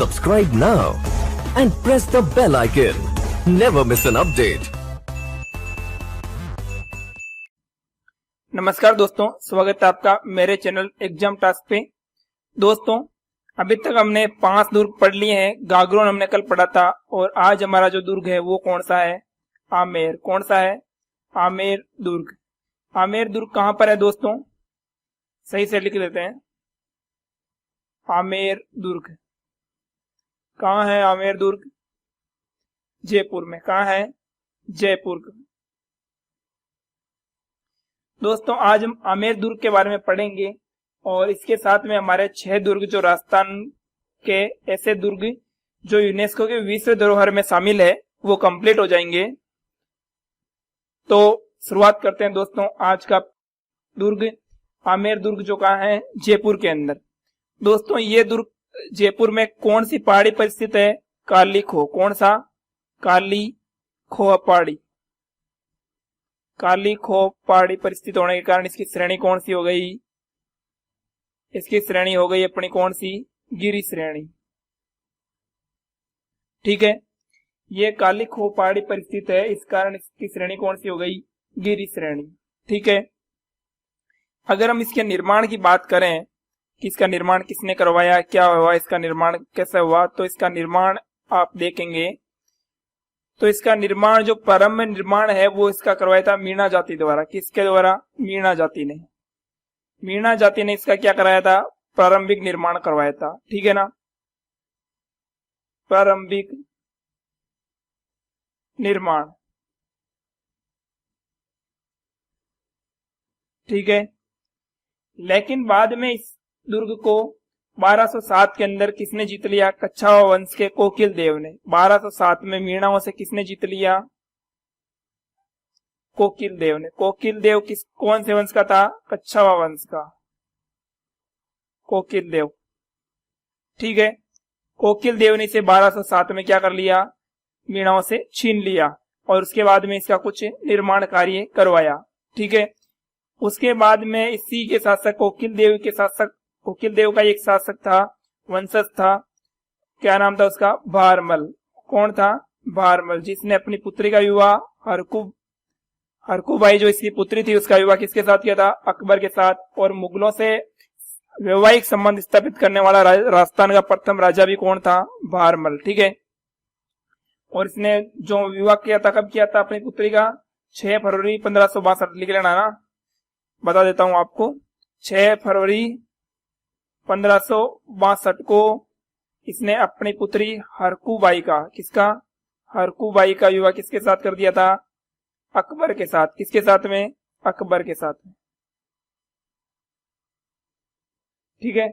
Subscribe now and press the bell icon. Never miss an update. नमस्कार दोस्तों, स्वागत है आपका मेरे चैनल एग्जाम टास्क पे। दोस्तों, अभी तक हमने 5 दुर्ग पढ़ लिए हैं। गागरोन हमने कल पढ़ा था और आज हमारा जो दुर्ग है वो कौन सा है? आमेर। कौन सा है? आमेर दुर्ग। आमेर दुर्ग कहां पर है दोस्तों? सही से लिख देते हैं। आमेर दुर्ग कहाँ है? आमेर दुर्ग जयपुर में। कहाँ है? जयपुर। दोस्तों, आज हम आमेर दुर्ग के बारे में पढ़ेंगे और इसके साथ में हमारे 6 दुर्ग जो राजस्थान के ऐसे दुर्ग जो यूनेस्को के विश्व धरोहर में शामिल है वो कंप्लीट हो जाएंगे। तो शुरुआत करते हैं दोस्तों आज का दुर्ग। आमेर दुर्ग जो कहाँ है? जयपुर के अंदर। दोस्तों, ये दुर्ग जयपुर में कौन सी पहाड़ी पर स्थित है? काली खो। कौन सा? काली खो पहाड़ी। काली खो पहाड़ी पर स्थित होने के कारण इसकी श्रेणी कौन सी हो गई? इसकी श्रेणी हो गई अपनी कौन सी? गिरी श्रेणी। ठीक है, ये काली खो पहाड़ी पर स्थित है, इस कारण इसकी श्रेणी कौन सी हो गई? गिरी श्रेणी। ठीक है, अगर हम इसके निर्माण की बात करें कि इसका निर्माण किसने करवाया, क्या हुआ, इसका निर्माण कैसे हुआ, तो इसका निर्माण आप देखेंगे तो इसका निर्माण जो प्रारंभ निर्माण है वो इसका करवाया था मीणा जाति द्वारा। किसके द्वारा? मीणा जाति ने। मीणा जाति ने इसका क्या कराया था? प्रारंभिक निर्माण करवाया था। ठीक है ना, प्रारंभिक निर्माण। ठीक है, लेकिन बाद में इस दुर्ग को 1207 के अंदर किसने जीत लिया? कच्छावा वंश के कोकिल देव ने। 1207 में मीणाओं से किसने जीत लिया? कोकिल देव ने। कोकिल देव कौन से वंश का था? कच्छावा वंश का कोकिल देव। ठीक है, कोकिल देव ने इसे 1207 में क्या कर लिया? मीणाओं से छीन लिया और उसके बाद में इसका कुछ निर्माण कार्य करवाया। ठीक है, उसके बाद में इसी के शासक कोकिल देव का एक शासक था, वंशज था, क्या नाम था उसका? भारमल। कौन था? भारमल, जिसने अपनी पुत्री का विवाह हरकूबाई जो इसकी पुत्री थी उसका विवाह किसके साथ किया था? अकबर के साथ। और मुगलों से वैवाहिक संबंध स्थापित करने वाला राजस्थान का प्रथम राजा भी कौन था? भारमल। ठीक है, और इसने जो विवाह किया था, कब किया था अपनी पुत्री का? 6 फरवरी 1562। लिख लेना ना, बता देता हूं आपको। 6 फरवरी 1562 को इसने अपनी पुत्री हरकूबाई का, किसका? हरकूबाई का विवाह किसके साथ कर दिया था? अकबर के साथ। किसके साथ में? अकबर के साथ में। ठीक है,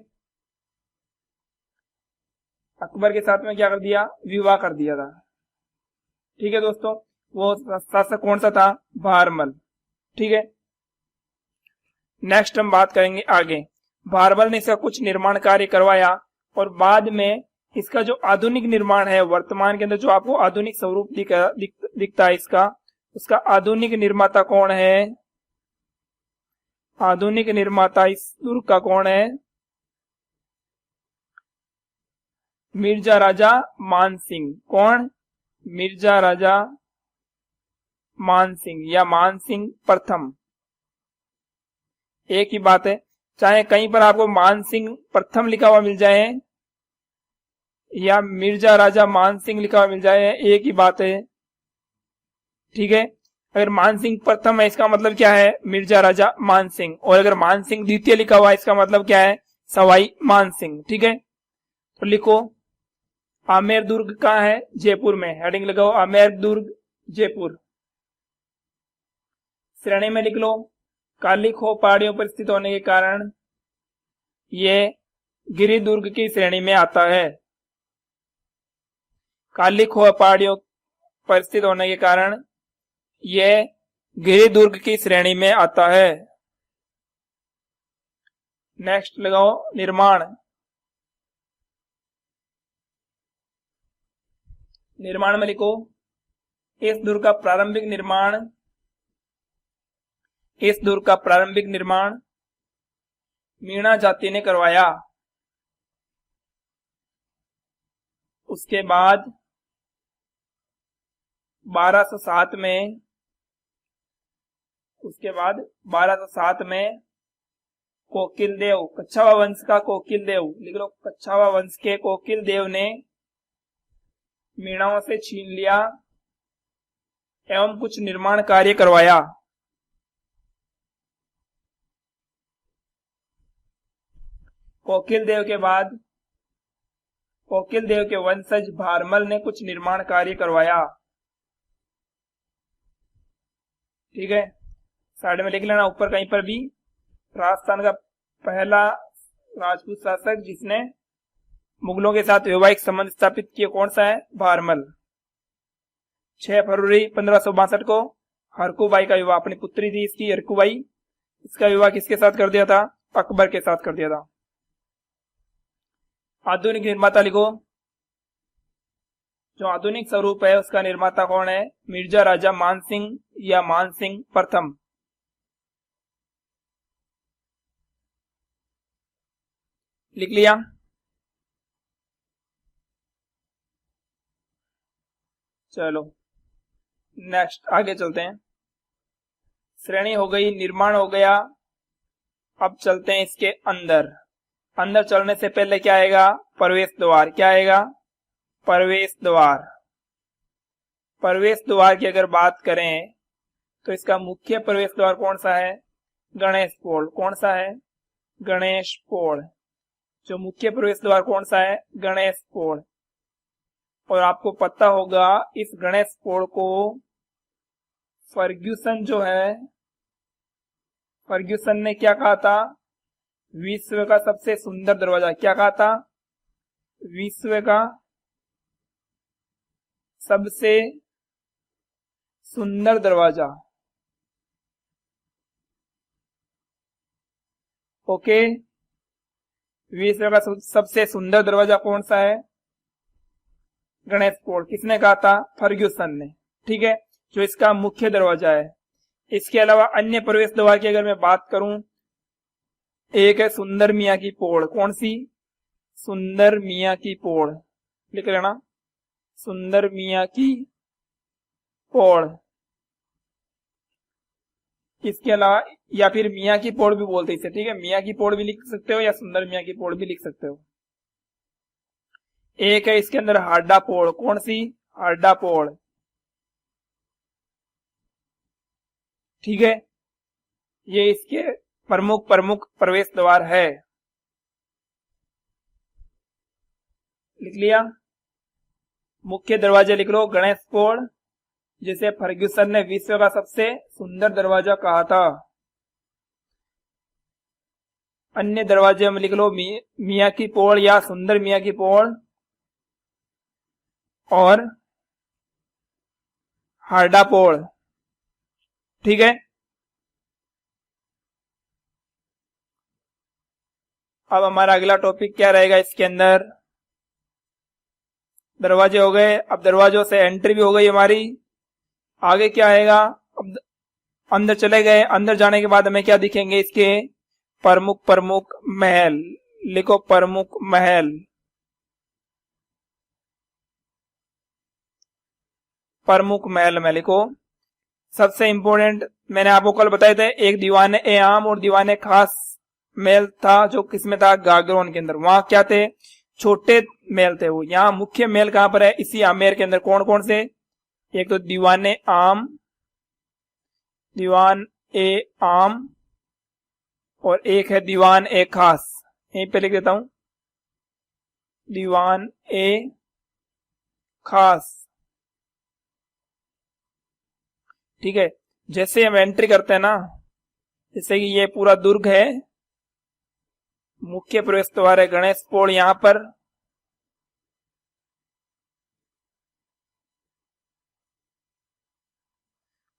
अकबर के साथ में क्या कर दिया? विवाह कर दिया था। ठीक है दोस्तों, वो शासक कौन सा था? भारमल। ठीक है, नेक्स्ट हम बात करेंगे आगे। भारमल ने इसका कुछ निर्माण कार्य करवाया और बाद में इसका जो आधुनिक निर्माण है, वर्तमान के अंदर जो आपको आधुनिक स्वरूप दिखता है इसका, उसका आधुनिक निर्माता कौन है? आधुनिक निर्माता इस दुर्ग का कौन है? मिर्जा राजा मानसिंह। कौन? मिर्जा राजा मानसिंह या मानसिंह प्रथम, एक ही बात है। चाहे कहीं पर आपको मानसिंह प्रथम लिखा हुआ मिल जाए या मिर्जा राजा मानसिंह लिखा हुआ मिल जाए, एक ही बात है। ठीक है, अगर मानसिंह प्रथम है इसका मतलब क्या है? मिर्जा राजा मानसिंह। और अगर मानसिंह द्वितीय लिखा हुआ है इसका मतलब क्या है? सवाई मानसिंह। ठीक है, तो लिखो आमेर दुर्ग कहाँ है? जयपुर में। हेडिंग लगाओ आमेर दुर्ग जयपुर। श्रेणी में लिख लो, काली खो पहाड़ियों पर स्थित होने के कारण ये गिरी दुर्ग की श्रेणी में आता है। काली खो पहाड़ियों पर स्थित होने के कारण ये गिरी दुर्ग की श्रेणी में आता है। नेक्स्ट लगाओ निर्माण। निर्माण में लिखो इस दुर्ग का प्रारंभिक निर्माण मीणा जाति ने करवाया। उसके बाद 1207 में, कोकिलदेव, कच्छावा वंश का कोकिलदेव, लिख लो, कच्छावा वंश के कोकिलदेव ने मीणाओं से छीन लिया एवं कुछ निर्माण कार्य करवाया। कोकिलदेव के बाद कोकिलदेव के वंशज भारमल ने कुछ निर्माण कार्य करवाया। ठीक है, साइड में लिख लेना ऊपर कहीं पर भी। राजस्थान का पहला राजपूत शासक जिसने मुगलों के साथ वैवाहिक संबंध स्थापित किए कौन सा है? भारमल। 6 फरवरी 1562 को हरकूबाई का विवाह, अपनी पुत्री थी इसकी हरकूबाई, इसका विवाह किसके साथ कर दिया था? अकबर के साथ कर दिया था। आधुनिक निर्माता लिखो, जो आधुनिक स्वरूप है उसका निर्माता कौन है? मिर्जा राजा मानसिंह या मानसिंह प्रथम। लिख लिया? चलो नेक्स्ट आगे चलते हैं। श्रेणी हो गई, निर्माण हो गया, अब चलते हैं इसके अंदर। अंदर चलने से पहले क्या आएगा? प्रवेश द्वार। क्या आएगा? प्रवेश द्वार। प्रवेश द्वार की अगर बात करें तो इसका मुख्य प्रवेश द्वार कौन सा है? गणेश पोल। कौन सा है? गणेश पोल। जो मुख्य प्रवेश द्वार कौन सा है? गणेश पोल। और आपको पता होगा इस गणेश पोल को फर्ग्यूसन जो है, फर्ग्यूसन ने क्या कहा था? विश्व का सबसे सुंदर दरवाजा। क्या कहा था? विश्व का सबसे सुंदर दरवाजा। ओके, विश्व का सबसे सुंदर दरवाजा कौन सा है? गणेश पोल। किसने कहा था? फर्ग्यूसन ने। ठीक है, जो इसका मुख्य दरवाजा है। इसके अलावा अन्य प्रवेश द्वार की अगर मैं बात करूं, एक है सुंदर मियां की पोल। कौन सी? सुंदर मियां की पोल। लिख लेना, सुंदर मियां की पोल। इसके अलावा, या फिर मियां की पोल भी बोलते इसे। ठीक है, मियां की पोल भी लिख सकते हो या सुंदर मियां की पोल भी लिख सकते हो। एक है इसके अंदर हाड्डा पोल। कौन सी? हाड्डा पोल। ठीक है, ये इसके प्रमुख प्रवेश द्वार है। लिख लिया? मुख्य दरवाजे लिख लो, गणेश पोल, जिसे फर्ग्यूसन ने विश्व का सबसे सुंदर दरवाजा कहा था। अन्य दरवाजे में लिख लो, मियां की पोल या सुंदर मियां की पोल और हार्डा पोल। ठीक है, अब हमारा अगला टॉपिक क्या रहेगा? इसके अंदर दरवाजे हो गए, अब दरवाजों से एंट्री भी हो गई हमारी। आगे क्या आएगा? अब अंदर चले गए, अंदर जाने के बाद हमें क्या दिखेंगे? इसके प्रमुख महल। लिखो, प्रमुख महल। प्रमुख महल में लिखो, सबसे इंपॉर्टेंट मैंने आपको कल बताए थे, एक दीवाने ए आम और दीवाने खास महल था, जो किसमें था? गागरोन के अंदर। वहां क्या थे? छोटे महल थे वो। यहाँ मुख्य महल कहां पर है? इसी आमेर के अंदर। कौन कौन से? एक तो दीवाने आम, दीवान ए आम, और एक है दीवान ए खास। यहीं पे लिख देता हूं, दीवान ए खास। ठीक है, जैसे हम एंट्री करते हैं ना, जैसे कि ये पूरा दुर्ग है, मुख्य प्रवेश द्वार है गणेश पोल यहां पर।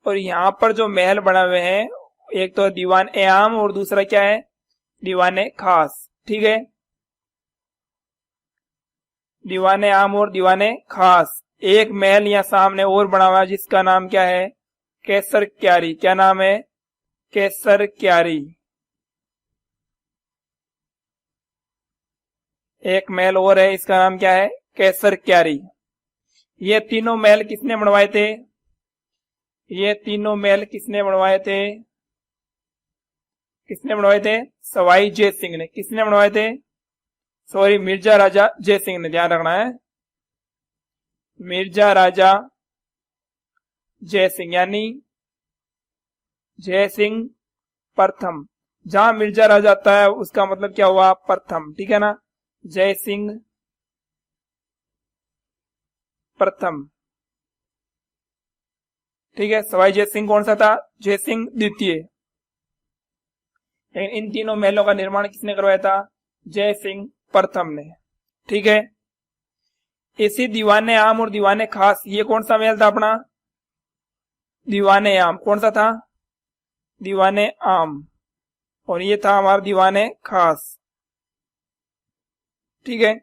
और यहां पर जो महल बना हुए हैं, एक तो दीवान ए आम और दूसरा क्या है? दीवान ए खास। ठीक है, दीवान ए आम और दीवान ए खास। एक महल यहां सामने और बना हुआ है जिसका नाम क्या है? केसर क्यारी। क्या नाम है? केसर क्यारी। एक महल और है, इसका नाम क्या है? कैसर क्यारी। ये तीनों महल किसने बनवाए थे? ये तीनों महल किसने बनवाए थे? किसने बनवाए थे? सवाई जय सिंह ने। किसने बनवाए थे? सॉरी, मिर्जा राजा जय सिंह ने, ध्यान रखना है। मिर्जा राजा जय सिंह यानी जय सिंह प्रथम। जहां मिर्जा राजा आता है उसका मतलब क्या हुआ? प्रथम, ठीक है ना। जय सिंह प्रथम, ठीक है। सवाई जय सिंह कौन सा था? जय सिंह द्वितीय। लेकिन इन तीनों महलों का निर्माण किसने करवाया था? जय सिंह प्रथम ने, ठीक है। इसी दीवाने आम और दीवाने खास, ये कौन सा महल था अपना? दीवाने आम। कौन सा था? दीवाने आम। और ये था हमारा दीवाने खास, ठीक है।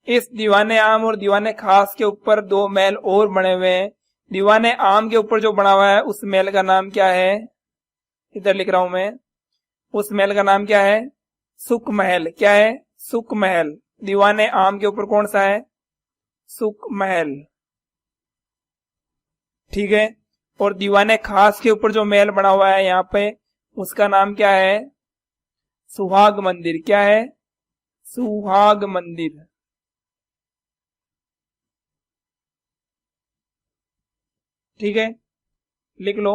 इस दीवाने आम और दीवाने खास के ऊपर दो महल और बने हुए हैं। दीवाने आम के ऊपर जो बना हुआ है उस महल का नाम क्या है? इधर लिख रहा हूं मैं। उस महल का नाम क्या है? सुख महल। क्या है? सुख महल। दीवाने आम के ऊपर कौन सा है? सुख महल, ठीक है। और दीवाने खास के ऊपर जो महल बना हुआ है यहाँ पे, उसका नाम क्या है? सुहाग मंदिर। क्या है? सुहाग मंदिर, ठीक है। लिख लो,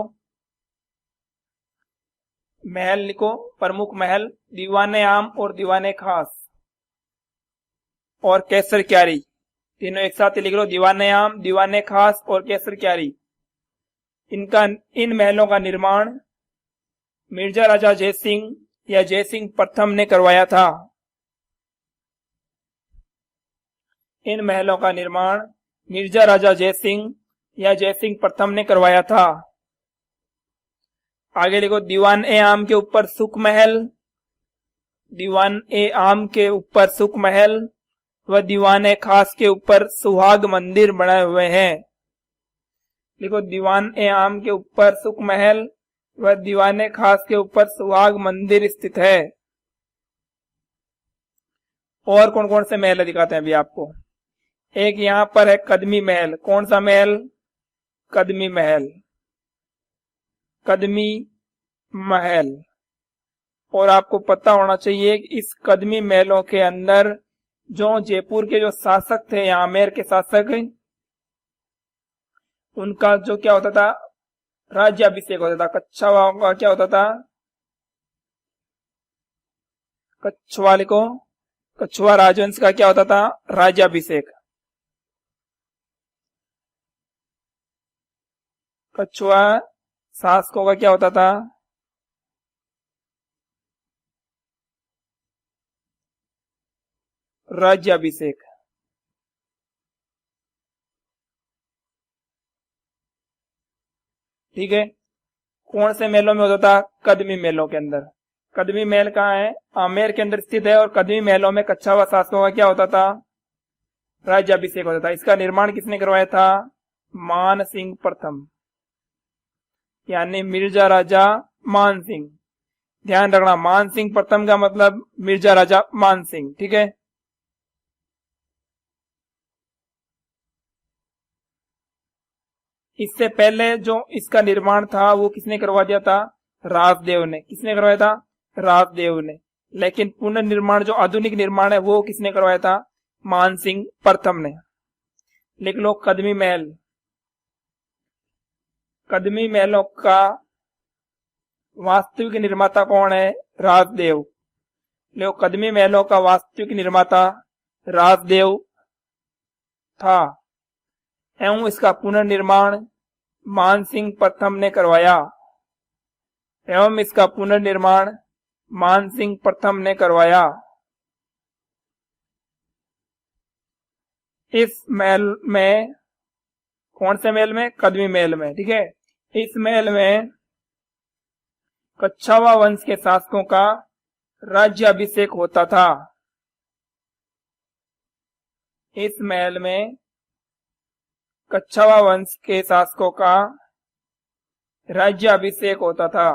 महल लिखो, प्रमुख महल, दीवाने आम और दीवाने खास और कैसर क्यारी, तीनों एक साथ ही लिख लो। दीवाने आम, दीवाने खास और कैसर क्यारी, इन महलों का निर्माण मिर्जा राजा जय सिंह या जय सिंह प्रथम ने करवाया था। इन महलों का निर्माण मिर्जा राजा जय सिंह या जय सिंह प्रथम ने करवाया था। आगे लिखो, दीवान ए आम के ऊपर सुख महल, दीवान ए आम के ऊपर सुख महल व दीवान ए खास के ऊपर सुहाग मंदिर बने हुए हैं। लिखो, दीवान ए आम के ऊपर सुख महल व दीवान ए खास के ऊपर सुहाग मंदिर स्थित है। और कौन कौन से महल दिखाते हैं अभी आपको। एक यहां पर है कदमी महल। कौन सा महल? कदमी महल, कदमी महल। और आपको पता होना चाहिए कि इस कदमी महलों के अंदर जो जयपुर के जो शासक थे, यहाँ आमेर के शासक, उनका जो क्या होता था? राज्याभिषेक होता था। कच्छावा का क्या होता था? कच्छवा लिखो, कच्छवा राजवंश का क्या होता था? राज्याभिषेक। कच्छवा शासकों का क्या होता था? राज्याभिषेक, ठीक है। कौन से मेलों में होता था? कदमी मेलों के अंदर। कदमी महल कहाँ है? आमेर के अंदर स्थित है। और कदमी महलों में कच्छावा शासकों का क्या होता था? राज्याभिषेक होता था। इसका निर्माण किसने करवाया था? मान सिंह प्रथम, यानी मिर्जा राजा मान सिंह। ध्यान रखना, मान सिंह प्रथम का मतलब मिर्जा राजा मान सिंह, ठीक है। इससे पहले जो इसका निर्माण था वो किसने करवा दिया था? राजदेव ने। किसने करवाया था? राजदेव ने। लेकिन पुनर्निर्माण जो आधुनिक निर्माण है वो किसने करवाया था? मान सिंह प्रथम ने। लिख लो, कदमी महल। कदमी महलों का वास्तविक निर्माता कौन है? राजदेव। लो, कदमी महलों का वास्तविक निर्माता राजदेव था एवं इसका पुनर्निर्माण मानसिंह प्रथम ने करवाया। एवं इसका पुनर्निर्माण मानसिंह प्रथम ने करवाया। इस महल में, कौन से महल में? कदमी महल में, ठीक है। इस महल में कच्छावा वंश के शासकों का राज्याभिषेक होता था। इस महल में कच्छावा वंश के शासकों का राज्याभिषेक होता था।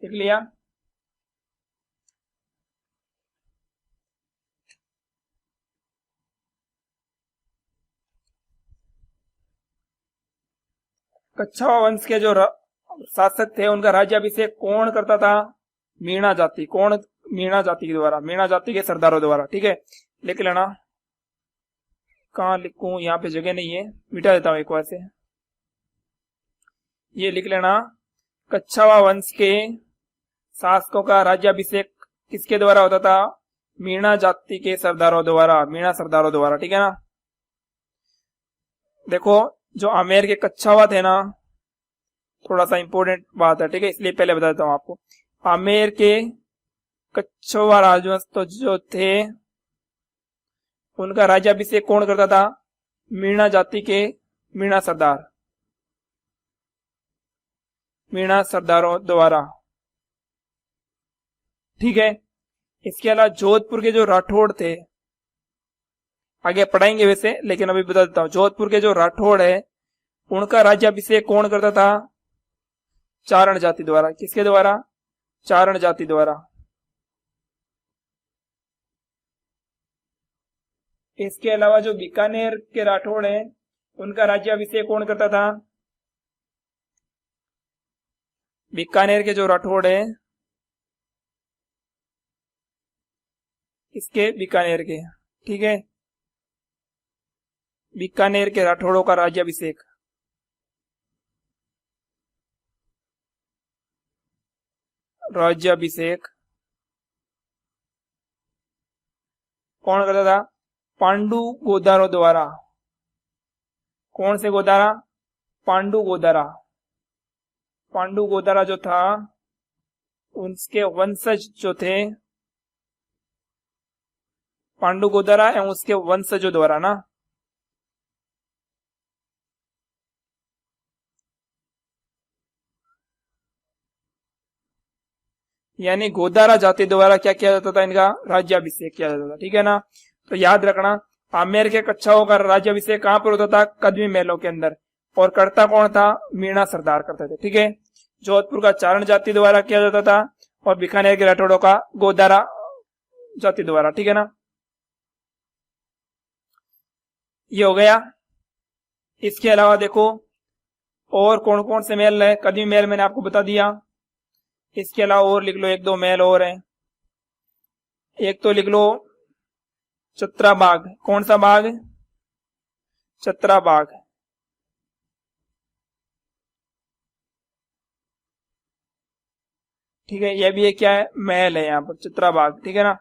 लिख लिया? कच्छावा वंश के जो शासक थे उनका राज्याभिषेक कौन करता था? मीणा जाति। कौन? मीणा जाति के द्वारा, मीणा जाति के सरदारों द्वारा। ठीक है, लिख लेना। कहाँ लिखूं? यहाँ पे जगह नहीं है, मिटा देता हूं एक बार से। ये लिख लेना, कच्छावा वंश के शासकों का राज्याभिषेक किसके द्वारा होता था? मीणा जाति के सरदारों द्वारा, मीणा सरदारों द्वारा। ठीक है ना। देखो, जो आमेर के कच्छावा थे ना, थोड़ा सा इंपॉर्टेंट बात है, ठीक है, इसलिए पहले बता देता हूं आपको। आमेर के कच्छावा राजवंश तो जो थे उनका राज्याभिषेक कौन करता था? मीणा जाति के मीणा सरदार, मीणा सरदारों द्वारा। ठीक है। इसके अलावा जोधपुर के जो राठौड़ थे, आगे पढ़ाएंगे वैसे, लेकिन अभी बता देता हूं। जोधपुर के जो राठौड़ है उनका राज्याभिषेक कौन करता था? चारण जाति द्वारा। किसके द्वारा? चारण जाति द्वारा। इसके अलावा जो बीकानेर के राठौड़ हैं उनका राज्याभिषेक कौन करता था? बीकानेर के जो राठौड़ है, इसके बीकानेर के, ठीक है, बीकानेर के राठौड़ों का राज्याभिषेक कौन करता था? पांडु गोदारों द्वारा। कौन से गोदारा? पांडु गोदारा। पांडु गोदारा जो था उसके वंशज जो थे, पांडु गोदारा एवं उसके वंशजों द्वारा ना। यानी गोदारा जाति द्वारा क्या किया जाता था? इनका राज्याभिषेक किया जाता था। ठीक है ना। तो याद रखना, आमेर के कच्छाओं का राज्याभिषेक कहां पर होता था? कदमी महलों के अंदर। और करता कौन था? मीणा सरदार करते थे। ठीक है। जोधपुर का चारण जाति द्वारा किया जाता था और बीकानेर के राठौड़ों का गोदारा जाति द्वारा। ठीक है ना। ये हो गया। इसके अलावा देखो और कौन कौन से महल है? कदमी महल मैंने आपको बता दिया। इसके अलावा और लिख लो, एक दो महल और हैं। एक तो लिख लो चतरा बाग। कौन सा बाग? चतरा बाग। ठीक है, यह भी एक क्या है? महल है यहाँ पर, चतरा बाग। ठीक है ना।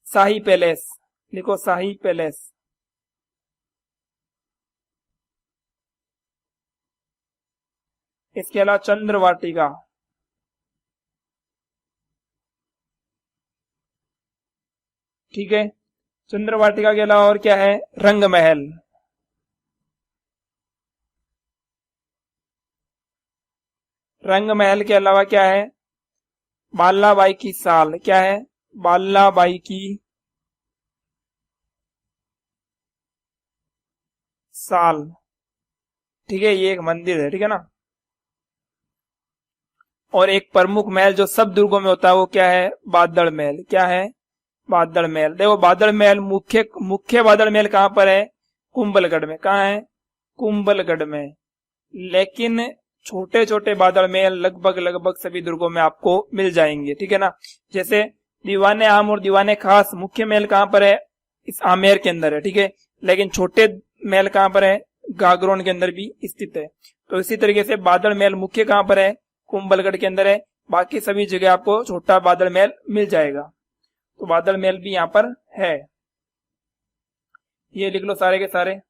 शाही पैलेस लिखो, शाही पैलेस। इसके अलावा चंद्र वाटिका। ठीक है। चंद्र वाटिका के अलावा और क्या है? रंग महल। रंग महल के अलावा क्या है? बालाबाई की साल। क्या है? बालाबाई की साल। ठीक है, ये एक मंदिर है। ठीक है ना। और एक प्रमुख महल जो सब दुर्गों में होता है वो क्या है? बादल महल। क्या है? बादल महल। देखो, बादल महल मुख्य बादल महल कहां पर है? कुंभलगढ़ में। कहां है? कुंभलगढ़ में। लेकिन छोटे छोटे बादल महल लगभग सभी दुर्गों में आपको मिल जाएंगे। ठीक है ना। जैसे दीवाने आम और दीवाने खास मुख्य महल कहां पर है? इस आमेर के अंदर है। ठीक है। लेकिन छोटे महल कहां पर है? गागरोन के अंदर भी स्थित है। तो इसी तरीके से बादल महल मुख्य कहां पर है? कुंभलगढ़ के अंदर है। बाकी सभी जगह आपको छोटा बादल महल मिल जाएगा। तो बादल महल भी यहां पर है। ये लिख लो सारे के सारे।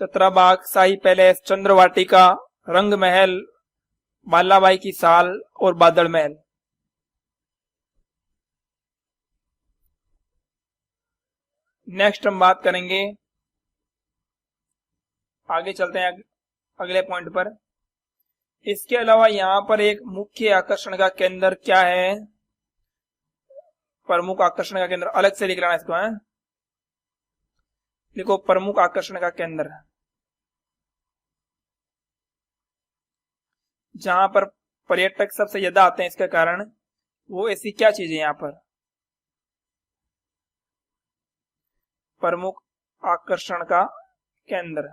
चतराबाग, शाही पैलेस, चंद्र वाटिका, रंग महल, बालाबाई की साल और बादल महल। नेक्स्ट हम बात करेंगे, आगे चलते हैं अगले पॉइंट पर। इसके अलावा यहाँ पर एक मुख्य आकर्षण का केंद्र क्या है? प्रमुख आकर्षण का केंद्र अलग से लिख लेना इसको है। लिखो प्रमुख आकर्षण का केंद्र, जहां पर पर्यटक सबसे ज्यादा आते हैं इसके कारण, वो ऐसी क्या चीज है यहाँ पर? प्रमुख आकर्षण का केंद्र।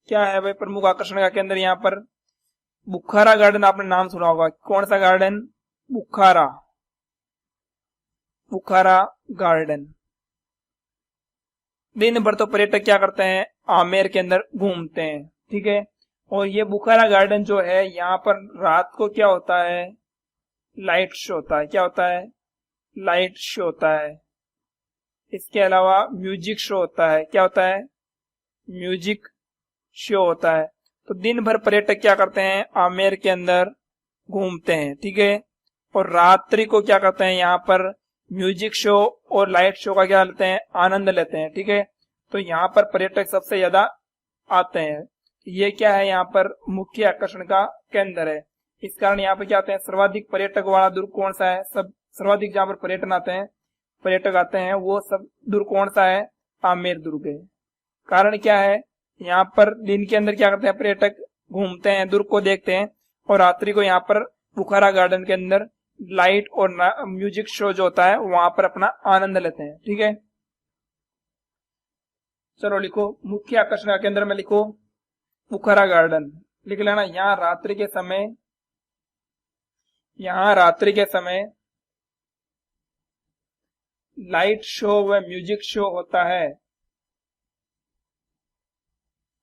क्या है भाई प्रमुख आकर्षण का केंद्र यहाँ पर? बुखारा गार्डन आपने नाम सुना होगा। कौन सा गार्डन? बुखारा, बुखारा गार्डन। दिन भर तो पर्यटक क्या करते हैं? आमेर के अंदर घूमते हैं, ठीक है। और ये बुखारा गार्डन जो है यहाँ पर रात को क्या होता है? लाइट शो होता है। क्या होता है? लाइट शो होता है। इसके अलावा म्यूजिक शो होता है। क्या होता है? म्यूजिक शो होता है। तो दिन भर पर्यटक क्या करते हैं? आमेर के अंदर घूमते हैं, ठीक है। और रात्रि को क्या करते हैं? यहाँ पर म्यूजिक शो और लाइट शो का क्या लेते हैं? आनंद लेते हैं, ठीक है। तो यहाँ पर पर्यटक सबसे ज्यादा आते हैं। ये क्या है? यहाँ पर मुख्य आकर्षण का केंद्र है। इस कारण यहाँ पे क्या आते हैं? सर्वाधिक पर्यटक वाला दुर्ग कौन सा है? सब सर्वाधिक जहाँ पर पर्यटक आते हैं वो सब दुर्ग कौन सा है? आमेर दुर्ग है। कारण क्या है? यहाँ पर दिन के अंदर क्या करते हैं? पर्यटक घूमते हैं, दुर्ग को देखते हैं, और रात्रि को यहाँ पर बुखारा गार्डन के अंदर लाइट और म्यूजिक शो जो होता है वहां पर अपना आनंद लेते हैं, ठीक है। चलो लिखो, मुख्य आकर्षण का केंद्र में लिखो बुखारा गार्डन, लिख लेना। यहाँ रात्रि के समय लाइट शो व म्यूजिक शो होता है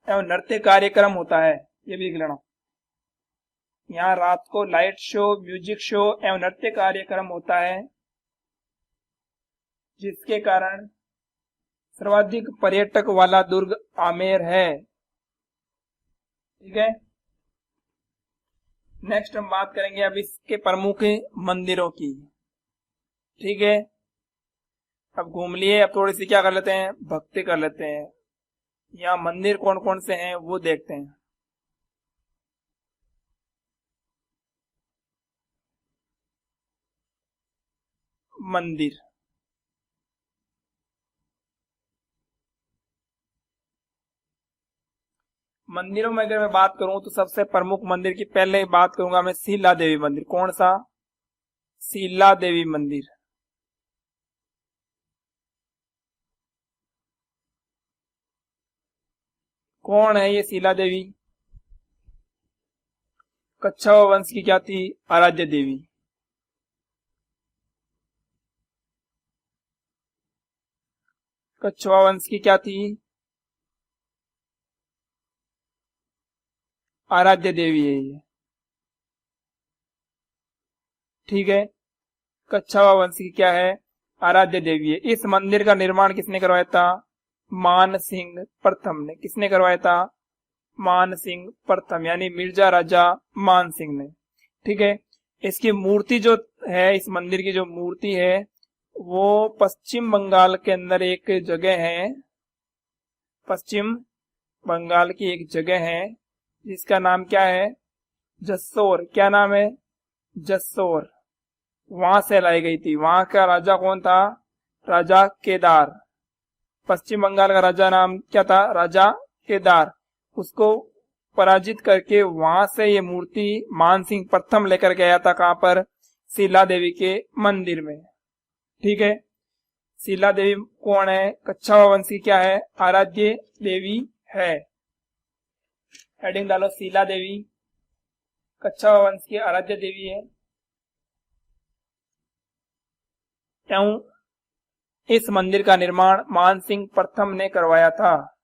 एवं नृत्य कार्यक्रम होता है। ये भी लिख लेना। यहाँ रात को लाइट शो, म्यूजिक शो एवं नृत्य कार्यक्रम होता है, जिसके कारण सर्वाधिक पर्यटक वाला दुर्ग आमेर है, ठीक है। नेक्स्ट हम बात करेंगे अब इसके प्रमुख मंदिरों की, ठीक है। अब घूम लिए, अब थोड़ी सी क्या कर लेते हैं? भक्ति कर लेते हैं। यहाँ मंदिर कौन कौन से हैं वो देखते हैं। मंदिर, मंदिरों में अगर मैं बात करूं तो सबसे प्रमुख मंदिर की पहले बात करूंगा मैं शीला देवी मंदिर। कौन सा? शीला देवी मंदिर। कौन है ये शीला देवी? कच्छवा वंश की क्या थी? आराध्य देवी। कच्छवा वंश की क्या थी? आराध्य देवी है ये, ठीक है। कच्छवा वंश की क्या है? आराध्य देवी है। इस मंदिर का निर्माण किसने करवाया था? मान सिंह प्रथम ने। किसने करवाया था? मान सिंह प्रथम, यानी मिर्जा राजा मान सिंह ने, ठीक है। इसकी मूर्ति जो है, इस मंदिर की जो मूर्ति है वो पश्चिम बंगाल के अंदर एक जगह है, पश्चिम बंगाल की एक जगह है जिसका नाम क्या है? जसोर। क्या नाम है? जसोर। वहां से लाई गई थी। वहां का राजा कौन था? राजा केदार। पश्चिम बंगाल का राजा नाम क्या था? राजा केदार। उसको पराजित करके वहां से ये मूर्ति मान सिंह प्रथम लेकर गया था। कहां पर? शीला देवी के मंदिर में, ठीक है। शीला देवी कौन है? कच्छवा वंश की क्या है? आराध्य देवी है। हेडिंग डालो, शीला देवी कच्छवा वंश की आराध्य देवी है। एवं इस मंदिर का निर्माण मान सिंह प्रथम ने करवाया था।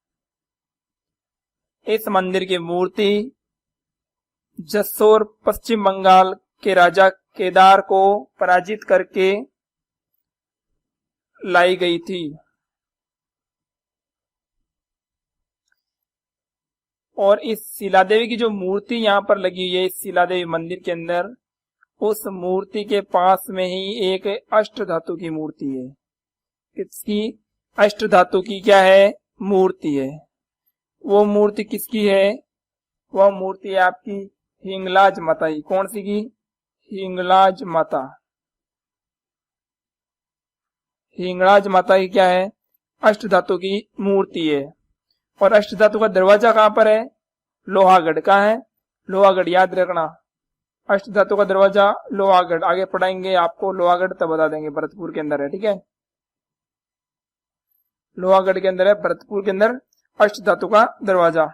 इस मंदिर की मूर्ति जसोर पश्चिम बंगाल के राजा केदार को पराजित करके लाई गई थी। और इस शीला देवी की जो मूर्ति यहाँ पर लगी हुई है इस शीला देवी मंदिर के अंदर, उस मूर्ति के पास में ही एक अष्ट धातु की मूर्ति है। किसकी? अष्ट धातु की क्या है? मूर्ति है। वो मूर्ति किसकी है? वह मूर्ति है आपकी हिंगलाज माता की। कौन सी की? हिंगलाज माता। हिंगलाज माता की क्या है? अष्ट धातु की मूर्ति है। और अष्ट धातु का दरवाजा कहां पर है? लोहागढ़ का है। लोहागढ़ याद रखना। अष्ट धातु का दरवाजा लोहागढ़, आगे पढ़ाएंगे आपको लोहागढ़ तब बता देंगे, भरतपुर के अंदर है, ठीक है। लोहागढ़ के अंदर है, भरतपुर के अंदर अष्ट धातु का दरवाजा।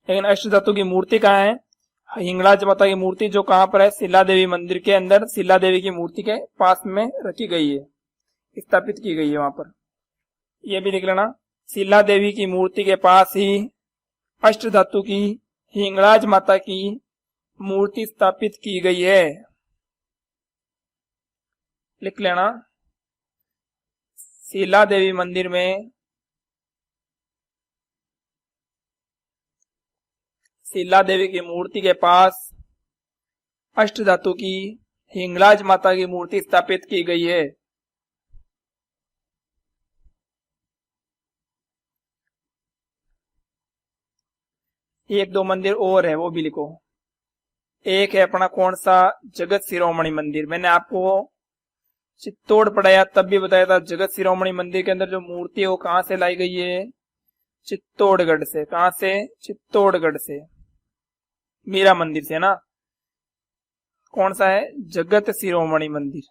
लेकिन अष्ट धातु की मूर्ति कहाँ है? हिंगलाज माता की मूर्ति जो कहाँ पर है? शिला देवी मंदिर के अंदर, शिला देवी की मूर्ति के पास में रखी गई है, स्थापित की गई है वहां पर। ये भी लिख लेना, शिला देवी की मूर्ति के पास ही अष्ट धातु की हिंगलाज माता की मूर्ति स्थापित की गई है, लिख लेना। शिला देवी मंदिर में, शिला देवी की मूर्ति के पास अष्ट धातु की हिंगलाज माता की मूर्ति स्थापित की गई है। एक दो मंदिर और है, वो भी लिखो। एक है अपना कौन सा? जगत शिरोमणि मंदिर। मैंने आपको चित्तौड़ पढ़ाया तब भी बताया था, जगत शिरोमणि मंदिर के अंदर जो मूर्ति है वो कहां से लाई गई है? चित्तौड़गढ़ से। कहां से? चित्तौड़गढ़ से, मीरा मंदिर से ना। कौन सा है? जगत शिरोमणि मंदिर।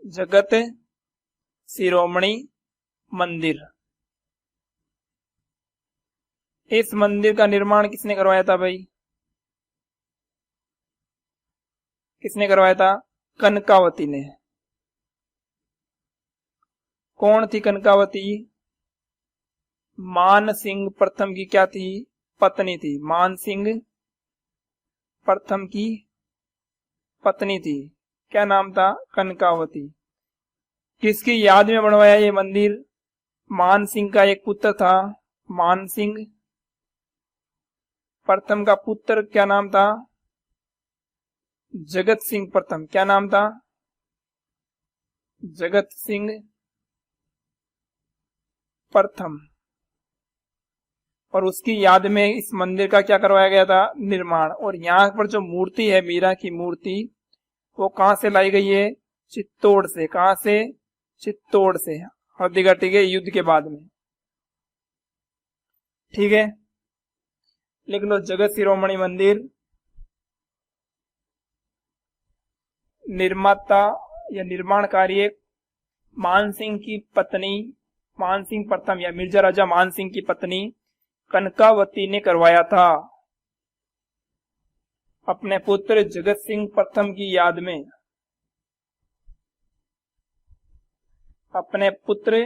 जगत शिरोमणि मंदिर। इस मंदिर का निर्माण किसने करवाया था भाई? किसने करवाया था? कनकावती ने। कौन थी कनकावती? मान सिंह प्रथम की क्या थी? पत्नी थी। मान सिंह प्रथम की पत्नी थी। क्या नाम था? कनकावती। किसकी याद में बनवाया ये मंदिर? मान सिंह का एक पुत्र था, मान सिंह प्रथम का पुत्र क्या नाम था? जगत सिंह प्रथम। क्या नाम था? जगत सिंह प्रथम। और उसकी याद में इस मंदिर का क्या करवाया गया था? निर्माण। और यहाँ पर जो मूर्ति है, मीरा की मूर्ति, वो कहां से लाई गई है? चित्तौड़ से। कहां से? चित्तौड़ से, हल्दीघाटी के युद्ध के बाद में, ठीक है। लिख लो, जगत शिरोमणि मंदिर निर्माता या निर्माण कार्य मान सिंह की पत्नी, मान सिंह प्रथम या मिर्जा राजा मान सिंह की पत्नी कनकावती ने करवाया था, अपने पुत्र जगत सिंह प्रथम की याद में। अपने पुत्र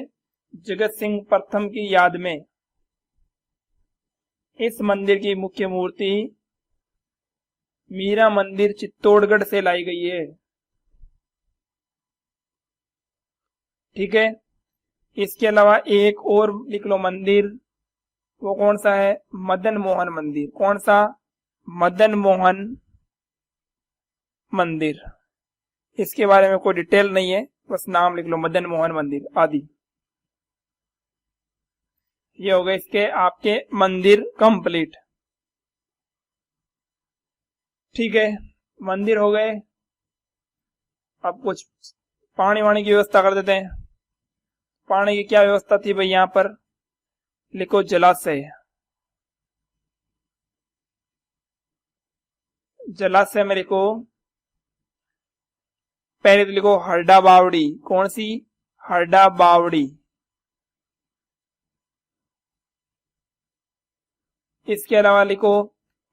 जगत सिंह प्रथम की याद में इस मंदिर की मुख्य मूर्ति मीरा मंदिर चित्तौड़गढ़ से लाई गई है, ठीक है। इसके अलावा एक और लिख लो मंदिर, वो कौन सा है? मदन मोहन मंदिर। कौन सा? मदन मोहन मंदिर। इसके बारे में कोई डिटेल नहीं है, बस नाम लिख लो, मदन मोहन मंदिर आदि। ये हो गए इसके आपके मंदिर कंप्लीट, ठीक है। मंदिर हो गए। अब कुछ पानी वानी की व्यवस्था कर देते हैं। पानी की क्या व्यवस्था थी भाई यहाँ पर? लिखो, जलाशय। जलाशय में लिखो, पहले तो लिखो हरडा बावड़ी। कौन सी? हरडा बावड़ी। इसके अलावा लिखो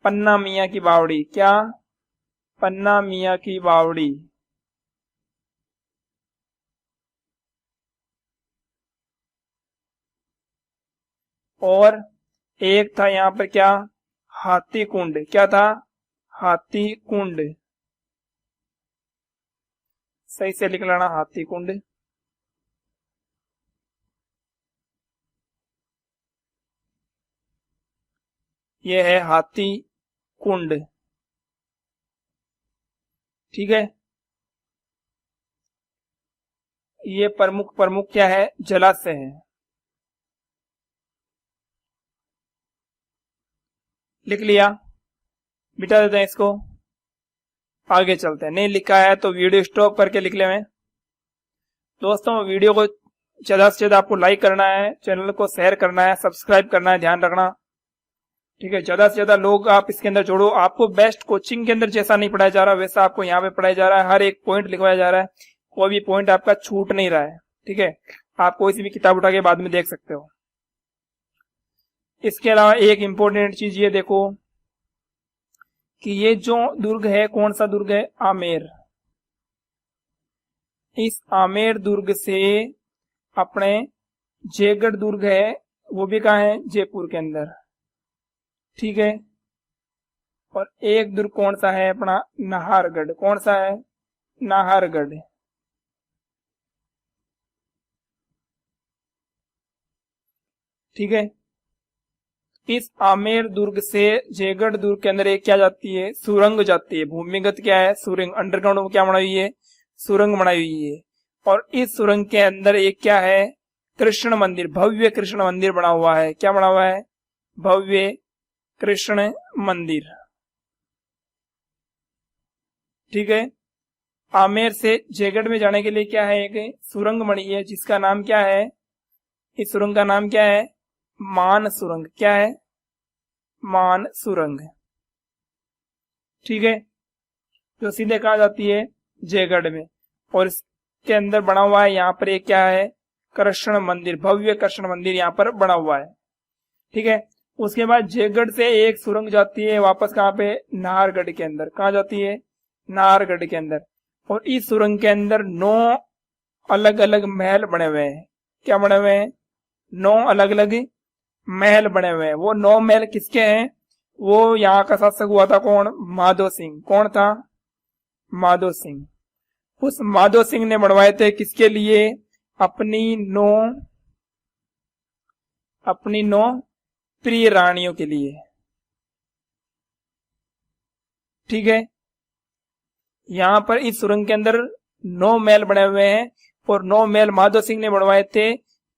पन्ना मियाँ की बावड़ी। क्या? पन्ना मियाँ की बावड़ी। और एक था यहाँ पर क्या? हाथी कुंड। क्या था? हाथी कुंड। सही से लिख लेना, हाथी कुंड। ये है हाथी कुंड, ठीक है। ये प्रमुख प्रमुख क्या है? जलाशय है। लिख लिया? मिटा देते हैं इसको, आगे चलते हैं। नहीं लिखा है तो वीडियो स्टॉप करके लिख ले। मैं दोस्तों वीडियो को ज्यादा से ज्यादा आपको लाइक करना है, चैनल को शेयर करना है, सब्सक्राइब करना है, ध्यान रखना, ठीक है। ज्यादा से ज्यादा लोग आप इसके अंदर जोड़ो। आपको बेस्ट कोचिंग के अंदर जैसा नहीं पढ़ाया जा रहा वैसा आपको यहाँ पे पढ़ाया जा रहा है, हर एक पॉइंट लिखवाया जा रहा है, कोई भी पॉइंट आपका छूट नहीं रहा है, ठीक है। आप कोई सी भी किताब उठा के बाद में देख सकते हो। इसके अलावा एक इंपॉर्टेंट चीज ये देखो कि ये जो दुर्ग है, कौन सा दुर्ग है, आमेर। इस आमेर दुर्ग से अपने जयगढ़ दुर्ग है, वो भी कहाँ है, जयपुर के अंदर, ठीक है। और एक दुर्ग कौन सा है अपना, नाहरगढ़। कौन सा है, नाहरगढ़, ठीक है। इस आमेर दुर्ग से जयगढ़ दुर्ग के अंदर एक क्या जाती है, सुरंग जाती है। भूमिगत क्या है, सुरंग। अंडरग्राउंड में क्या बनाई हुई है, सुरंग बनाई हुई है। और इस सुरंग के अंदर एक क्या है, कृष्ण मंदिर, भव्य कृष्ण मंदिर बना हुआ है। क्या बना हुआ है, भव्य कृष्ण मंदिर, ठीक है। आमेर से जयगढ़ में जाने के लिए क्या है, एक सुरंग बनी है जिसका नाम क्या है, इस सुरंग का नाम क्या है, मान सुरंग। क्या है, मान सुरंग, ठीक है। जो सीधे कहा जाती है, जयगढ़ में। और इसके अंदर बना हुआ है यहाँ पर एक क्या है, कृष्ण मंदिर, भव्य कृष्ण मंदिर यहाँ पर बना हुआ है, ठीक है। उसके बाद जयगढ़ से एक सुरंग जाती है वापस कहाँ पे, नाहरगढ़ के अंदर। कहाँ जाती है, नाहरगढ़ के अंदर। और इस सुरंग के अंदर 9 अलग अलग महल बने हुए हैं। क्या बने हुए हैं, 9 अलग अलग महल बने हुए हैं। वो 9 महल किसके हैं, वो यहाँ का शासक हुआ था कौन, माधो सिंह। कौन था, माधो सिंह। उस माधो सिंह ने बनवाए थे किसके लिए, अपनी 9 प्रिय रानियों के लिए, ठीक है। यहाँ पर इस सुरंग के अंदर 9 महल बने हुए हैं और 9 महल माधो सिंह ने बनवाए थे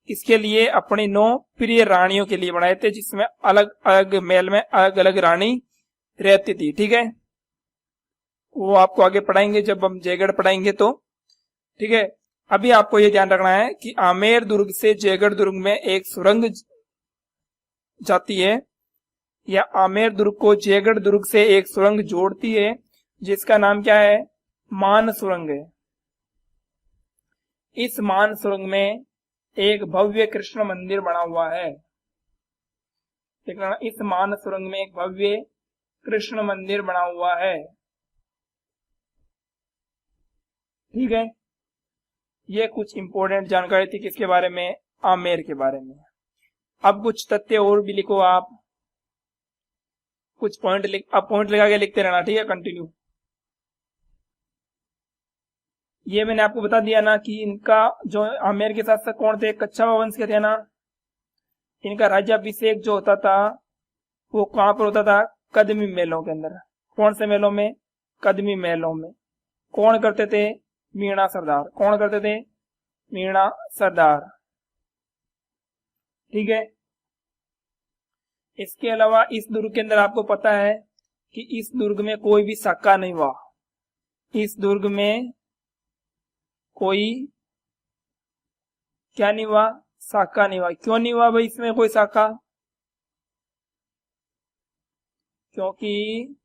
इसके लिए, अपनी 9 प्रिय रानियों के लिए बनाए थे, जिसमें अलग अलग महल में अलग अलग रानी रहती थी, ठीक है। वो आपको आगे पढ़ाएंगे जब हम जयगढ़ पढ़ाएंगे तो, ठीक है। अभी आपको ये ध्यान रखना है कि आमेर दुर्ग से जयगढ़ दुर्ग में एक सुरंग जाती है, या आमेर दुर्ग को जयगढ़ दुर्ग से एक सुरंग जोड़ती है जिसका नाम क्या है, मान सुरंग है। इस मान सुरंग में एक भव्य कृष्ण मंदिर बना हुआ है। देखना, इस मान सुरंग में एक भव्य कृष्ण मंदिर बना हुआ है, ठीक है। ये कुछ इंपॉर्टेंट जानकारी थी किसके बारे में, आमेर के बारे में। अब कुछ तथ्य और भी लिखो आप, कुछ पॉइंट अब पॉइंट लगा के लिखते रहना, ठीक है, कंटिन्यू। ये मैंने आपको बता दिया ना कि इनका जो आमेर के शासक कौन थे, कच्छावा वंश के थे ना। इनका राज्याभिषेक जो होता था वो कहां पर होता था, कदमी महलों के अंदर। कौन से महलों में, कदमी महलों में। कौन करते थे, मीणा सरदार। कौन करते थे, मीणा सरदार, ठीक है। इसके अलावा इस दुर्ग के अंदर आपको पता है कि इस दुर्ग में कोई भी साका नहीं हुआ। इस दुर्ग में कोई क्या नहीं हुआ, साका नहीं हुआ। क्यों नहीं हुआ भाई इसमें कोई साका, क्योंकि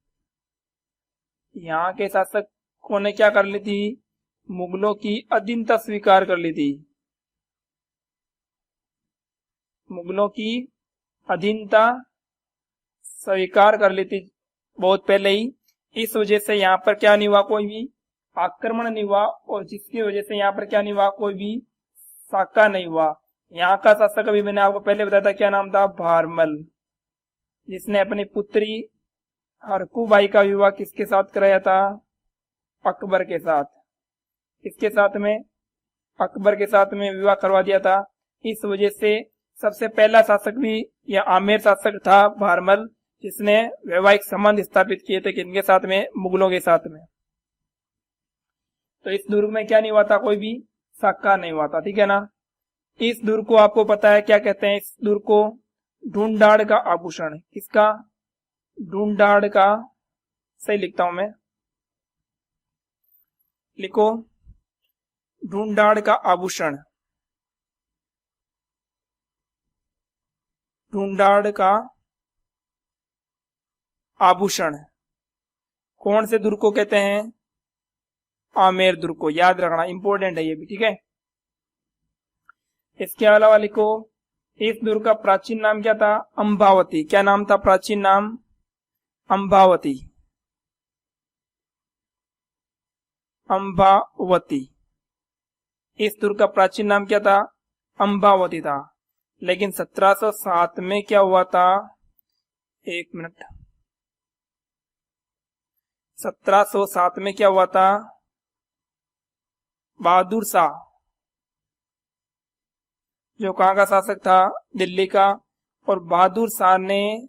यहाँ के शासकों ने क्या कर ली थी, मुगलों की अधीनता स्वीकार कर ली थी। मुगलों की अधीनता स्वीकार कर ली थी बहुत पहले ही। इस वजह से यहाँ पर क्या नहीं हुआ, कोई भी आक्रमण नहीं हुआ, और जिसकी वजह से यहाँ पर क्या नहीं हुआ, कोई भी साका नहीं हुआ। यहाँ का शासक अभी मैंने आपको पहले बताया था, क्या नाम था, भारमल, जिसने अपनी पुत्री हरकूबाई का विवाह किसके साथ कराया था, अकबर के साथ। किसके साथ में, अकबर के साथ में विवाह करवा दिया था। इस वजह से सबसे पहला शासक भी या आमेर शासक था भारमल, जिसने वैवाहिक संबंध स्थापित किए थे किनके साथ में, मुगलों के साथ में। तो इस दुर्ग में क्या नहीं हुआ था, कोई भी साका नहीं हुआ था, ठीक है ना। इस दुर्ग को आपको पता है क्या कहते हैं, इस दुर्ग को ढूंढाड़ का आभूषण। किसका, ढूंढाड़ का, सही लिखता हूं मैं, लिखो, ढूंढाड़ का आभूषण। ढूंढाड़ का आभूषण। कौन से दुर्ग को कहते हैं? आमेर दुर्ग को। याद रखना, इंपॉर्टेंट है ये भी, ठीक है। इसके अलावा लिखो, इस दुर्ग का प्राचीन नाम क्या था? अंबावती। क्या नाम था प्राचीन नाम? अंबावती। अंबावती। इस दुर्ग का प्राचीन नाम क्या था? अंबावती था। लेकिन 1707 में क्या हुआ था? एक मिनट, 1707 में क्या हुआ था? बहादुर शाह, जो कहाँ का शासक था? दिल्ली का। और बहादुर शाह ने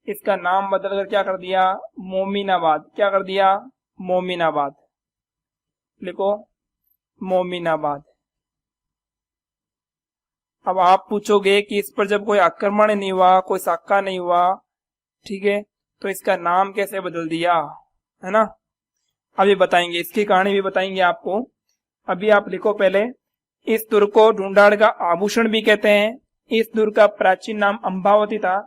इसका नाम बदलकर क्या कर दिया? मोमिनाबाद। क्या कर दिया? मोमिनाबाद। लिखो, मोमिनाबाद। अब आप पूछोगे कि इस पर जब कोई आक्रमण नहीं हुआ, कोई साका नहीं हुआ, ठीक है, तो इसका नाम कैसे बदल दिया, है ना? अभी बताएंगे, इसकी कहानी भी बताएंगे आपको। अभी आप लिखो पहले, इस दुर्ग को ढूंढाड़ का आभूषण भी कहते हैं। इस दुर्ग का प्राचीन नाम अंबावती था।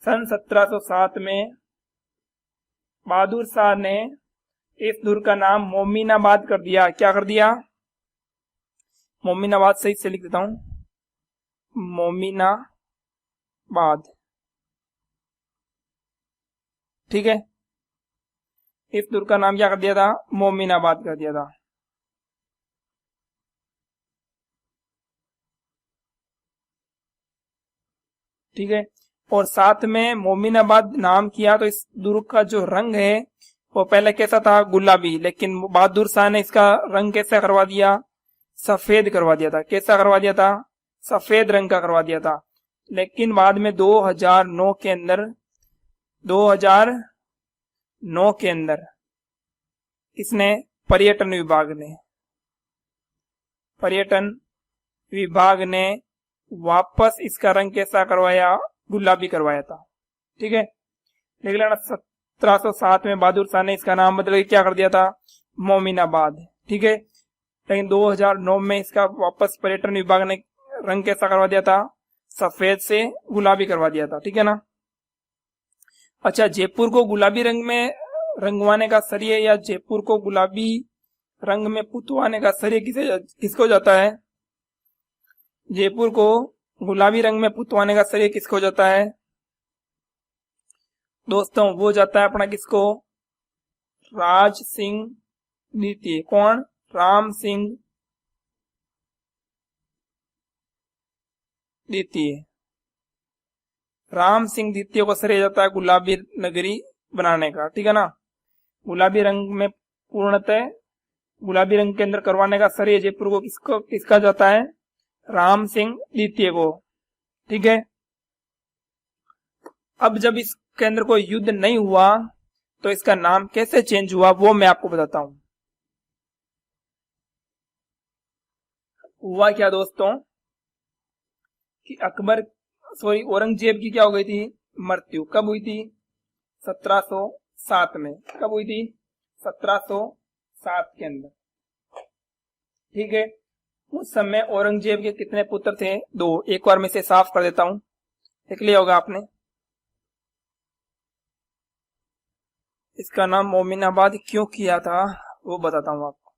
सन 1707 में बहादुर शाह ने इस दुर्ग का नाम मोमिनाबाद कर दिया। क्या कर दिया? मोमिनाबाद, सही से लिख देता हूं, मोमिनाबाद, ठीक है। इस दुर्ग का नाम क्या कर दिया था? मोमिनाबाद कर दिया था। ठीक है। और साथ में मोमिनाबाद नाम किया तो इस दुर्ग का जो रंग है वो पहले कैसा था? गुलाबी। लेकिन बहादुर शाह ने इसका रंग कैसा करवा दिया? सफेद करवा दिया था। कैसा करवा दिया था? सफेद रंग का करवा दिया था। लेकिन बाद में 2009 के अंदर, 2009 के अंदर इसने पर्यटन विभाग ने वापस इसका रंग कैसा करवाया? गुलाबी करवाया था। ठीक है। देख लेना, 1707 में बहादुर शाह ने इसका नाम बदल के क्या कर दिया था? मोमिनाबाद। ठीक है। लेकिन 2009 में इसका वापस पर्यटन विभाग ने रंग कैसा करवा दिया था? सफेद से गुलाबी करवा दिया था। ठीक है ना। अच्छा, जयपुर को गुलाबी रंग में रंगवाने का श्रेय या जयपुर को गुलाबी रंग में पुतवाने का श्रेय किसको जाता है? जयपुर को गुलाबी रंग में पुतवाने का श्रेय किसको जाता है दोस्तों? वो जाता है अपना किसको? राज सिंह द्वितीय। कौन? राम सिंह द्वितीय। राम सिंह द्वितीय को श्रेय जाता है गुलाबी नगरी बनाने का। ठीक है ना। गुलाबी रंग में पूर्णतः गुलाबी रंग के अंदर करवाने का श्रेय जयपुर को किसका जाता है? राम सिंह द्वितीय को। ठीक है। अब जब इसके अंदर कोई युद्ध नहीं हुआ तो इसका नाम कैसे चेंज हुआ वो मैं आपको बताता हूं। हुआ क्या दोस्तों कि औरंगजेब की क्या हो गई थी? मृत्यु। कब हुई थी? 1707 में। कब हुई थी? 1707 के अंदर। ठीक है। उस समय औरंगजेब के कितने पुत्र थे? 2। एक बार मैं इसे साफ कर देता हूं, देख लिया होगा आपने। इसका नाम मोमिनाबाद क्यों किया था वो बताता हूं आपको।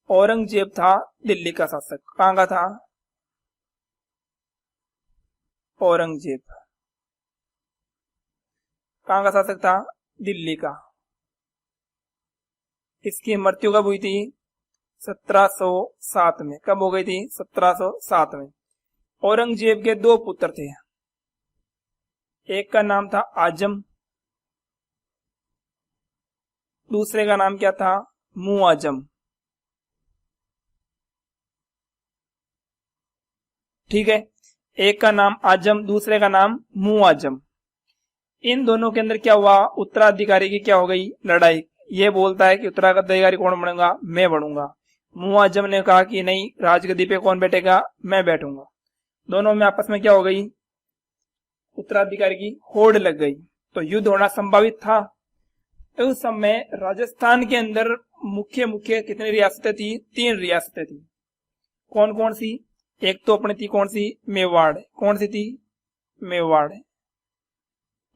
औरंगजेब था दिल्ली का शासक। कहां का था? औरंगजेब कहां का शासक था? दिल्ली का। इसकी मृत्यु कब हुई थी? 1707 में। कब हो गई थी? 1707 में। औरंगजेब के 2 पुत्र थे। एक का नाम था आजम, दूसरे का नाम क्या था? मुआजम। ठीक है। एक का नाम आजम, दूसरे का नाम मुआजम। इन दोनों के अंदर क्या हुआ? उत्तराधिकारी की क्या हो गई? लड़ाई। ये बोलता है कि उत्तराधिकारी कौन बनेगा? मैं बनूंगा। मुआजम ने कहा कि नहीं, राजगद्दी पे कौन बैठेगा? मैं बैठूंगा। दोनों में आपस में क्या हो गई? उत्तराधिकारी की होड़ लग गई। तो युद्ध होना संभावित था। उस समय राजस्थान के अंदर मुख्य कितनी रियासतें थी? 3 रियासतें थी। कौन कौन सी? एक तो अपनी थी कौन सी, मेवाड़, कौन सी थी, मेवाड़।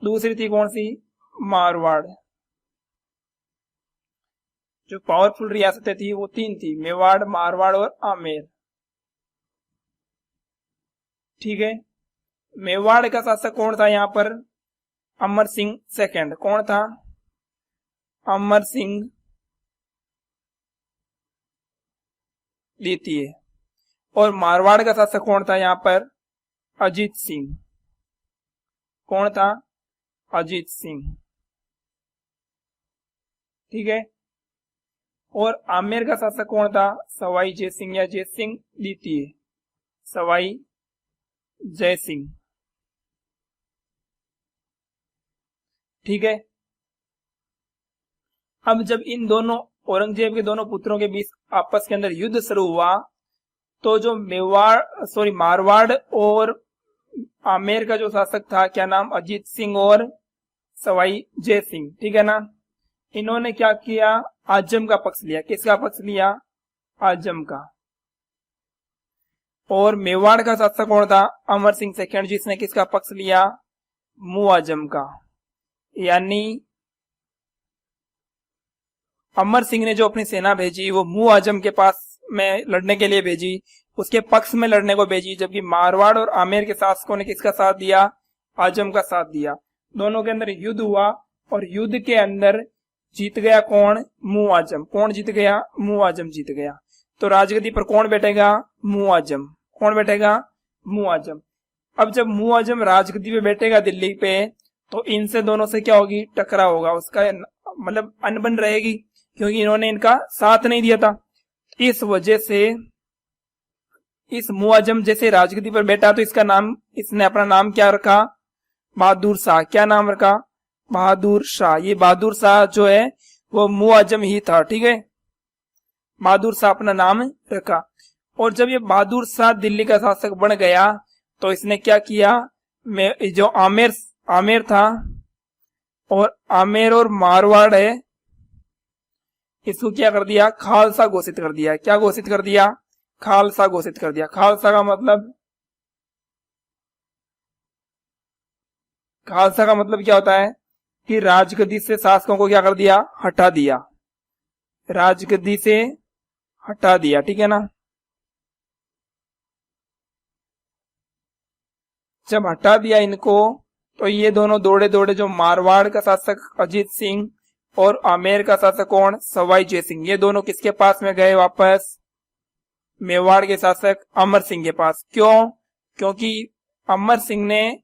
दूसरी थी कौन सी, मारवाड़। जो पावरफुल रियासतें थी वो तीन थी, मेवाड़, मारवाड़ और आमेर। ठीक है। मेवाड़ का शासक कौन था यहाँ पर, अमर सिंह सेकंड। कौन था, अमर सिंह द्वितीय। और मारवाड़ का शासक कौन था यहाँ पर, अजीत सिंह। कौन था, अजीत सिंह। ठीक है। और आमेर का शासक कौन था, सवाई जय सिंह या जय सिंह द्वितीय, सवाई जय सिंह। ठीक है। अब जब इन दोनों औरंगजेब के दोनों पुत्रों के बीच आपस के अंदर युद्ध शुरू हुआ, तो जो मारवाड़ और आमेर का जो शासक था, क्या नाम, अजीत सिंह और सवाई जय सिंह, ठीक है ना, इन्होंने क्या किया, आजम का पक्ष लिया। किसका पक्ष लिया, आजम का। और मेवाड़ का शासक कौन था, अमर सिंह सेकंड, जिसने किसका पक्ष लिया, मुआजम का। यानी अमर सिंह ने जो अपनी सेना भेजी वो मुआजम के पास में लड़ने के लिए भेजी, उसके पक्ष में लड़ने को भेजी, जबकि मारवाड़ और आमेर के शासकों ने किसका साथ दिया, आजम का साथ दिया। दोनों के अंदर युद्ध हुआ और युद्ध के अंदर जीत गया कौन, मुआजम। कौन जीत गया, मुआजम जीत गया। तो राजगद्दी पर कौन बैठेगा, मुआजम। कौन बैठेगा, मुआजम। अब जब मुआजम राजगद्दी पे बैठेगा दिल्ली पे, तो इनसे दोनों से क्या होगी, टकराव होगा, उसका मतलब अनबन रहेगी, क्योंकि इन्होंने इनका साथ नहीं दिया था। इस वजह से इस मुआजम जैसे राजगद्दी पर बैठा तो इसने अपना नाम क्या रखा, बहादुर शाह। क्या नाम रखा, बहादुर शाह। ये बहादुर शाह जो है वो मुआजम ही था। ठीक है, बहादुर शाह अपना नाम रखा। और जब ये बहादुर शाह दिल्ली का शासक बन गया तो इसने क्या किया, जो आमेर था और आमेर और मारवाड़ है, इसको क्या कर दिया, खालसा घोषित कर दिया। क्या घोषित कर दिया, खालसा घोषित कर दिया। खालसा का मतलब क्या होता है कि राजगद्दी से शासकों को क्या कर दिया, हटा दिया, राजगद्दी से हटा दिया। ठीक है ना। जब हटा दिया इनको, तो ये दोनों दौड़े दौड़े, जो मारवाड़ का शासक अजीत सिंह और आमेर का शासक कौन, सवाई जय सिंह, ये दोनों किसके पास में गए वापस, मेवाड़ के शासक अमर सिंह के पास। क्यों, क्योंकि अमर सिंह ने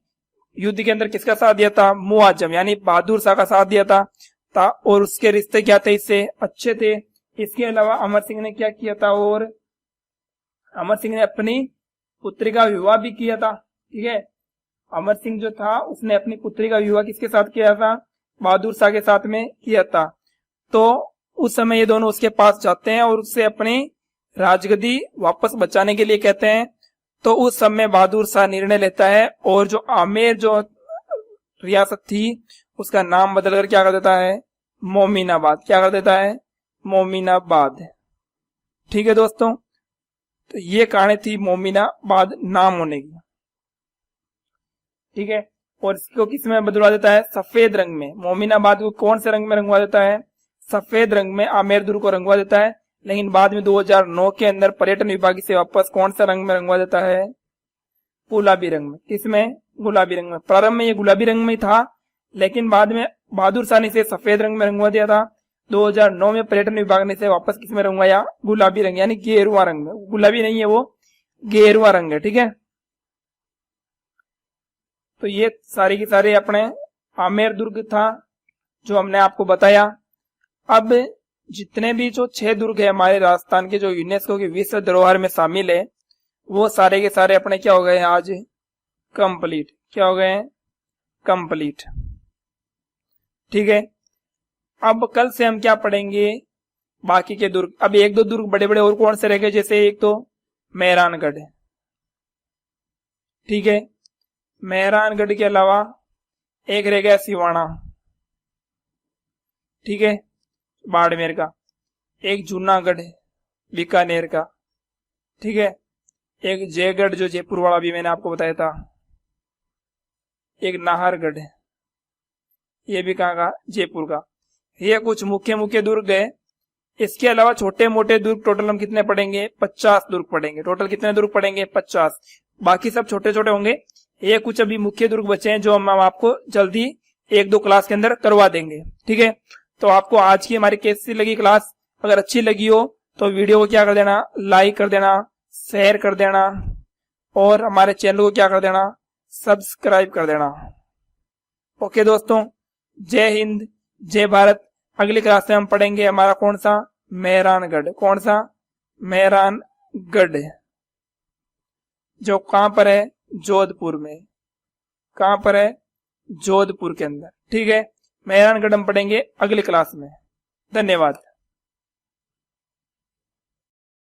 युद्ध के अंदर किसका साथ दिया था, मुआजम यानी बहादुर शाह का साथ दिया था और उसके रिश्ते क्या थे, इससे अच्छे थे। इसके अलावा अमर सिंह ने क्या किया था, और अमर सिंह ने अपनी पुत्री का विवाह भी किया था। ठीक है, अमर सिंह जो था उसने अपनी पुत्री का विवाह किसके साथ किया था, बहादुर शाह के साथ में किया था। तो उस समय ये दोनों उसके पास जाते हैं और उससे अपनी राजगद्दी वापस बचाने के लिए कहते हैं। तो उस समय बहादुर शाह निर्णय लेता है और जो आमेर जो रियासत थी उसका नाम बदलकर क्या कर देता है, मोमिनाबाद। क्या कर देता है, मोमिनाबाद। ठीक है दोस्तों, तो ये कहानी थी मोमिनाबाद नाम होने की। ठीक है, और इसको किस में बदलवा देता है, सफेद रंग में। मोमिनाबाद को कौन से रंग में रंगवा देता है, सफेद रंग में आमेर दुर्ग को रंगवा देता है। लेकिन बाद में 2009 के अंदर पर्यटन विभाग से वापस कौन सा रंग में रंगवा देता है, गुलाबी रंग में। किसमें, गुलाबी रंग में। प्रारंभ में ये गुलाबी रंग में था, लेकिन बाद में बहादुर शाह ने इसे सफेद रंग में रंगवा दिया था। 2009 में पर्यटन विभाग ने इसे वापस किस में रंगवाया, गुलाबी रंग यानी गेरुआ रंग में। गुलाबी नहीं है वो, गेरुआ रंग है। ठीक है, तो ये सारी की सारी अपने आमेर दुर्ग था जो हमने आपको बताया। अब जितने भी जो 6 दुर्ग है हमारे राजस्थान के, जो यूनेस्को की विश्व धरोहर में शामिल है, वो सारे के सारे अपने क्या हो गए हैं आज, कंप्लीट। क्या हो गए हैं, कंप्लीट। ठीक है, अब कल से हम क्या पढ़ेंगे, बाकी के दुर्ग। अब 1-2 दुर्ग बड़े बड़े और कौन से रह गए, जैसे एक तो मेहरानगढ़। ठीक है, मेहरानगढ़ के अलावा एक रह गया सिवाना। ठीक है, बाड़मेर का। एक जूनागढ़ बीकानेर का। ठीक है, एक जयगढ़ जो जयपुर वाला भी मैंने आपको बताया था, एक नाहरगढ़, ये भी कहाँ का, जयपुर का। ये कुछ मुख्य मुख्य दुर्ग है। इसके अलावा छोटे मोटे दुर्ग टोटल हम कितने पढ़ेंगे, 50 दुर्ग पढ़ेंगे। टोटल कितने दुर्ग पढ़ेंगे, 50। बाकी सब छोटे छोटे होंगे। ये कुछ अभी मुख्य दुर्ग बचे हैं जो हम आपको जल्दी 1-2 क्लास के अंदर करवा देंगे, ठीक है। तो आपको आज की हमारी कैसी लगी क्लास? अगर अच्छी लगी हो तो वीडियो को क्या कर देना, लाइक कर देना, शेयर कर देना, और हमारे चैनल को क्या कर देना, सब्सक्राइब कर देना। ओके दोस्तों, जय हिंद, जय भारत। अगली क्लास में हम पढ़ेंगे हमारा कौन सा, मेहरानगढ़। कौन सा, मेहरानगढ़, जो कहां पर है, जोधपुर में। कहां पर है, जोधपुर के अंदर, ठीक है। मेहरानगढ़ हम पढ़ेंगे अगली क्लास में। धन्यवाद।